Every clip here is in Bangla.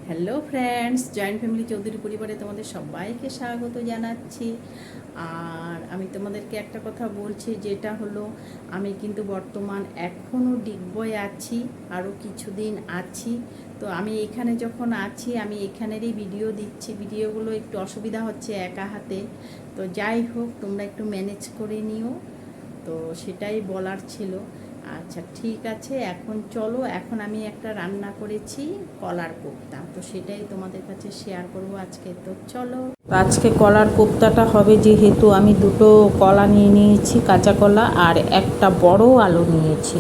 Hello friends, joint family Chowdhury পরিবারে তোমাদের সবাইকে স্বাগত জানাচ্ছি। আর আমি তোমাদেরকে একটা কথা বলছি, যেটা হলো আমি কিন্তু বর্তমান এখনও ডিগবয়ে আছি, আরও কিছুদিন আছি। তো আমি এখানে যখন আছি আমি এখানেরই ভিডিও দিচ্ছি। ভিডিওগুলো একটু অসুবিধা হচ্ছে একা হাতে, তো যাই হোক তোমরা একটু ম্যানেজ করে নিও। তো সেটাই বলার ছিল। আচ্ছা ঠিক আছে, এখন চলো, এখন আমি একটা রান্না করেছি কলার কোপ্তা, তো সেটাই তোমাদের কাছে শেয়ার করব আজকে। তো চলো, আজকে কলার কোপ্তাটা হবে, যেহেতু আমি দুটো কলা নিয়ে নিয়েছি, কাঁচা কলা, আর একটা বড় আলু নিয়েছি।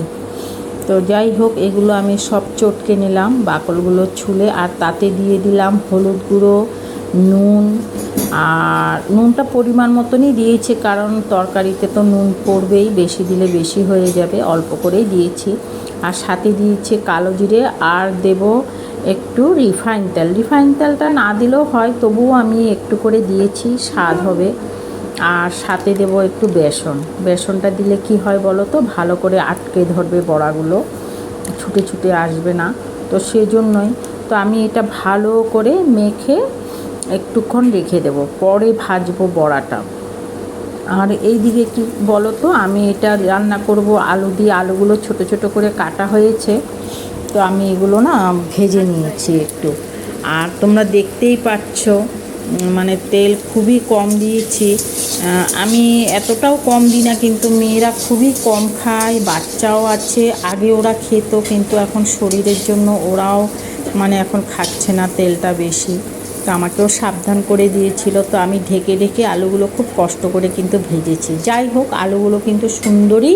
তো যাই হোক, এগুলো আমি সব চটকে নিলাম, বাকলগুলো ছুলে, আর তাতে দিয়ে দিলাম হলুদ গুঁড়ো, নুন। আর নুনটা পরিমাণ মতনই দিয়েছি, কারণ তরকারিতে তো নুন পড়বেই, বেশি দিলে বেশি হয়ে যাবে, অল্প করেই দিয়েছি। আর সাথে দিয়েছি কালো জিরে, আর দেব একটু রিফাইন তেল। রিফাইন তেলটা না দিলেও হয়, তবুও আমি একটু করে দিয়েছি, স্বাদ হবে। আর সাথে দেব একটু বেসন। বেসনটা দিলে কি হয় বলো তো, ভালো করে আটকে ধরবে, বড়াগুলো ছুটে ছুটে আসবে না। তো সেজন্যই তো আমি এটা ভালো করে মেখে একটুক্ষণ রেখে দেব, পরে ভাজবো বড়াটা। আর এই দিকে কি বলো তো, আমি এটা রান্না করব আলু দিয়ে। আলুগুলো ছোট ছোট করে কাটা হয়েছে, তো আমি এগুলো না ভেজে নিয়েছি একটু। আর তোমরা দেখতেই পাচ্ছ, মানে তেল খুবই কম দিয়েছি। আমি এতটাও কম দিই না, কিন্তু মেয়েরা খুবই কম খায়, বাচ্চাও আছে। আগে ওরা খেত, কিন্তু এখন শরীরের জন্য ওরাও মানে এখন খাচ্ছে না তেলটা বেশি। তো আমাকেও সাবধান করে দিয়েছিল, তো আমি ঢেকে ঢেকে আলুগুলো খুব কষ্ট করে কিন্তু ভেজেছি। যাই হোক, আলুগুলো কিন্তু সুন্দরই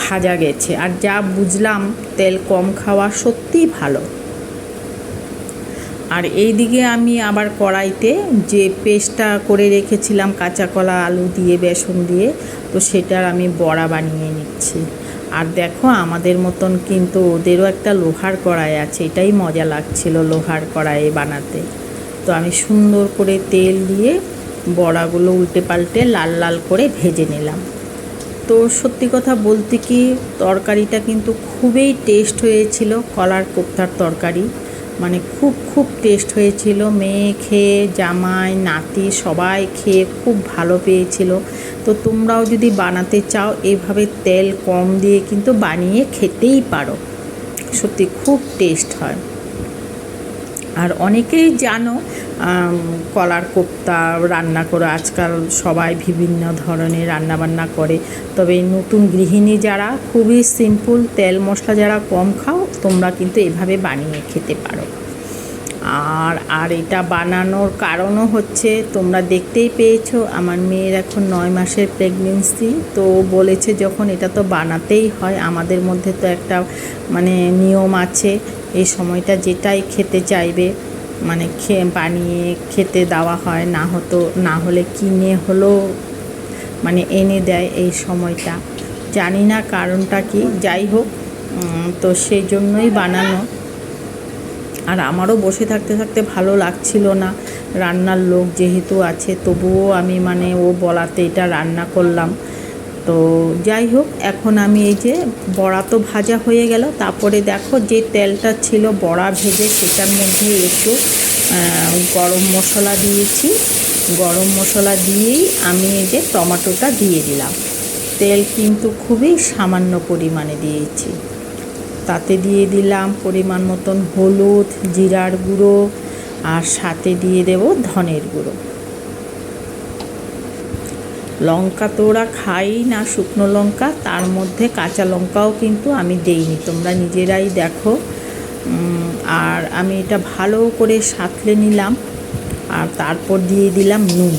ভাজা গেছে। আর যা বুঝলাম, তেল কম খাওয়া সত্যিই ভালো। আর এই দিকে আমি আবার কড়াইতে যে পেস্টটা করে রেখেছিলাম কাঁচা কলা আলু দিয়ে বেসন দিয়ে, তো সেটার আমি বড়া বানিয়ে নিচ্ছি। আর দেখো, আমাদের মতন কিন্তু ওদেরও একটা লোহার কড়াই আছে, এটাই মজা লাগছিল লোহার কড়াইয়ে বানাতে। তো আমি সুন্দর করে তেল দিয়ে বড়াগুলো উল্টে পাল্টে লাল লাল করে ভেজে নিলাম। তো সত্যি কথা বলতে কি, তরকারিটা কিন্তু খুবই টেস্ট হয়েছিল, কলার কোপ্তার তরকারি। মানে খুব খুব টেস্ট হয়েছিল। মেয়ে খেয়ে, জামাই, নাতি সবাই খেয়ে খুব ভালো পেয়েছিল। তো তোমরাও যদি বানাতে চাও, এইভাবে তেল কম দিয়ে কিন্তু বানিয়ে খেতেই পারো, সত্যি খুব টেস্ট হয়। আর অনেকেই জানো কলার কোপ্তা রান্না করে, আজকাল সবাই বিভিন্ন ধরনের রান্নাবান্না করে। তবে নতুন গৃহিণী যারা, খুবই সিম্পল, তেল মশলা যারা কম খাও, তোমরা কিন্তু এভাবে বানিয়ে খেতে পারো। আর এটা বানানোর কারণও হচ্ছে, তোমরা দেখতেই পেয়েছো, আমার মেয়ের এখন 9 মাসের প্রেগনেন্সি। তো বলেছে যখন, এটা তো বানাতেই হয়, আমাদের মধ্যে তো একটা মানে নিয়ম আছে, এই সময়টা যেটাই খেতে চাইবে মানে বানিয়ে খেতে দেওয়া হয়, না হলে কিনে হলো মানে এনে দেয় এই সময়টা। জানি না কারণটা কি, যাই হোক, তো সেই জন্যই বানানো। আর আমারও বসে থাকতে থাকতে ভালো লাগছিল না, রান্নার লোক যেহেতু আছে, তবুও আমি মানে ও বলাতে এটা রান্না করলাম। তো যাই হোক, এখন আমি এই যে বড়া তো ভাজা হয়ে গেল, তারপরে দেখো যে তেলটা ছিল বড়া ভেজে, সেটার মধ্যে একটু গরম মশলা দিয়েছি। গরম মশলা দিয়েই আমি এই যে টমেটোটা দিয়ে দিলাম। তেল কিন্তু খুবই সামান্য পরিমাণে দিয়েছি। তাতে দিয়ে দিলাম পরিমাণ মতন হলুদ, জিরার গুঁড়ো, আর সাথে দিয়ে দেব ধনের গুঁড়ো। লঙ্কা তো ওরা খাই না, শুকনো লঙ্কা, তার মধ্যে কাঁচা লঙ্কাও কিন্তু আমি দেইনি, তোমরা নিজেরাই দেখো। আর আমি এটা ভালো করে সাঁতলে নিলাম, আর তারপর দিয়ে দিলাম নুন।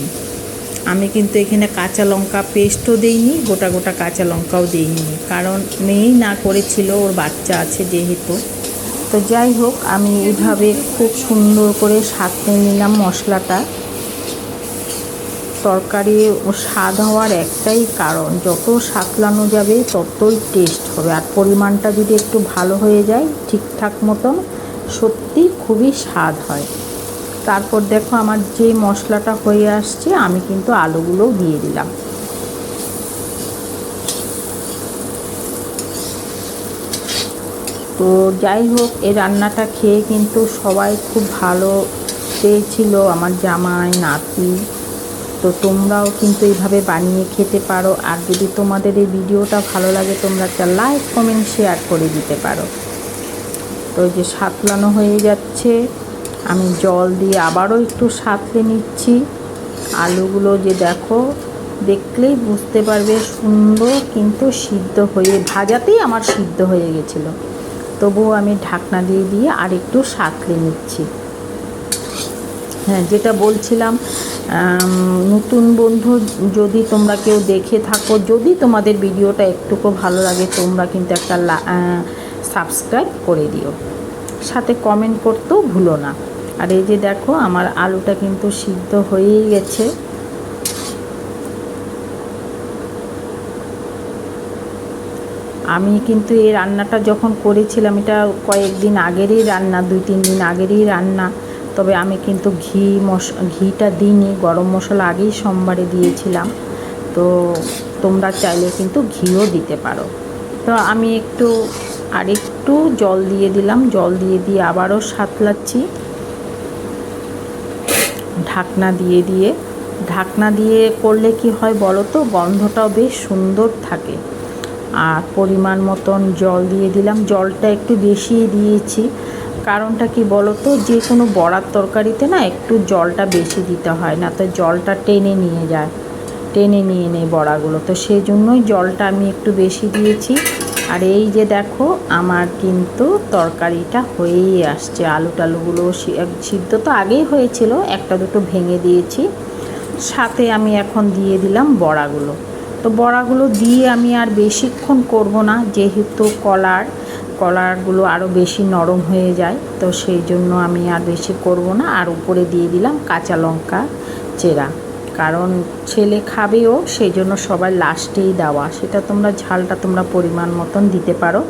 আমি কিন্তু এখানে কাঁচা লঙ্কা পেস্টও দিইনি, গোটা গোটা কাঁচা লঙ্কাও দিইনি, কারণ মেয়েই না করেছিল, ওর বাচ্চা আছে যেহেতু। তো যাই হোক, আমি এইভাবে খুব সুন্দর করে সাঁতলে নিলাম মশলাটা। তরকারি স্বাদ হওয়ার একটাই কারণ, যত সাঁতলানো যাবে ততই টেস্ট হবে। আর পরিমাণটা যদি একটু ভালো হয়ে যায় ঠিকঠাক মতন, সত্যি খুবই স্বাদ হয়। তারপর দেখো, আমার যে মশলাটা হয়ে আসছে, আমি কিন্তু আলুগুলোও দিয়ে দিলাম। তো যাই হোক, এই রান্নাটা খেয়ে কিন্তু সবাই খুব ভালো পেয়েছিল, আমার জামাই, নাতি। তো তোমরাও কিন্তু এইভাবে বানিয়ে খেতে পারো। আর যদি তোমাদের এই ভিডিওটা ভালো লাগে, তোমরা একটা লাইক, কমেন্ট, শেয়ার করে দিতে পারো। তো এই যে সাঁতলানো হয়ে যাচ্ছে, আমি জল দিয়ে আবারও একটু সাঁতলে নিচ্ছি। আলুগুলো যে দেখো, দেখলেই বুঝতে পারবে সুন্দর কিন্তু সিদ্ধ হয়ে, ভাজাতেই আমার সিদ্ধ হয়ে গেছিলো। তবুও আমি ঢাকনা দিয়ে দিয়ে আর একটু সাঁতলে নিচ্ছি। হ্যাঁ, যেটা বলছিলাম, নতুন বন্ধু যদি তোমরা কেউ দেখে থাকো, যদি তোমাদের ভিডিওটা একটুকু ভালো লাগে, তোমরা কিন্তু একটা সাবস্ক্রাইব করে দিও, সাথে কমেন্ট করতেও ভুলো না। আর এই যে দেখো, আমার আলুটা কিন্তু সিদ্ধ হয়েই গেছে। আমি কিন্তু এই রান্নাটা যখন করেছিলাম, এটা কয়েকদিন আগেরই রান্না, 2-3 দিন আগেরই রান্না। তবে আমি কিন্তু ঘিটা দিইনি, গরম মশলা আগেই সোমবারে দিয়েছিলাম। তো তোমরা চাইলে কিন্তু ঘিও দিতে পারো। তো আমি আরেকটু জল দিয়ে দিলাম, জল দিয়ে আবারও সাঁতলাচ্ছি ঢাকনা দিয়ে করলে কি হয় বলো তো, গন্ধটাও বেশ সুন্দর থাকে। আর পরিমাণ মতন জল দিয়ে দিলাম, জলটা একটু বেশিই দিয়েছি। কারণটা কি বলো তো, যে কোনো বড়ার তরকারিতে না একটু জলটা বেশি দিতে হয়, না তো জলটা টেনে নিয়ে নেয় বড়াগুলো। তো সেই জন্যই জলটা আমি একটু বেশি দিয়েছি। আর এই যে দেখো, আমার কিন্তু তরকারিটা হয়েই আসছে। টালুগুলো সিদ্ধ তো আগেই হয়েছিল, 1-2 ভেঙে দিয়েছি। সাথে আমি এখন দিয়ে দিলাম বড়াগুলো। তো বড়াগুলো দিয়ে আমি আর বেশিক্ষণ করব না, যেহেতু কলারগুলো আরও বেশি নরম হয়ে যায়। তো সেই জন্য আমি আর বেশি করব না। আর উপরে দিয়ে দিলাম কাঁচা লঙ্কা চেরা, কারণ ছেলে খাবেও, সেই জন্য সবাই লাস্টেই দেওয়া। সেটা ঝালটা তোমরা পরিমাণ মতন দিতে পারো।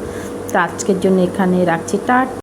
তো আজকের জন্য এখানে রাখছি।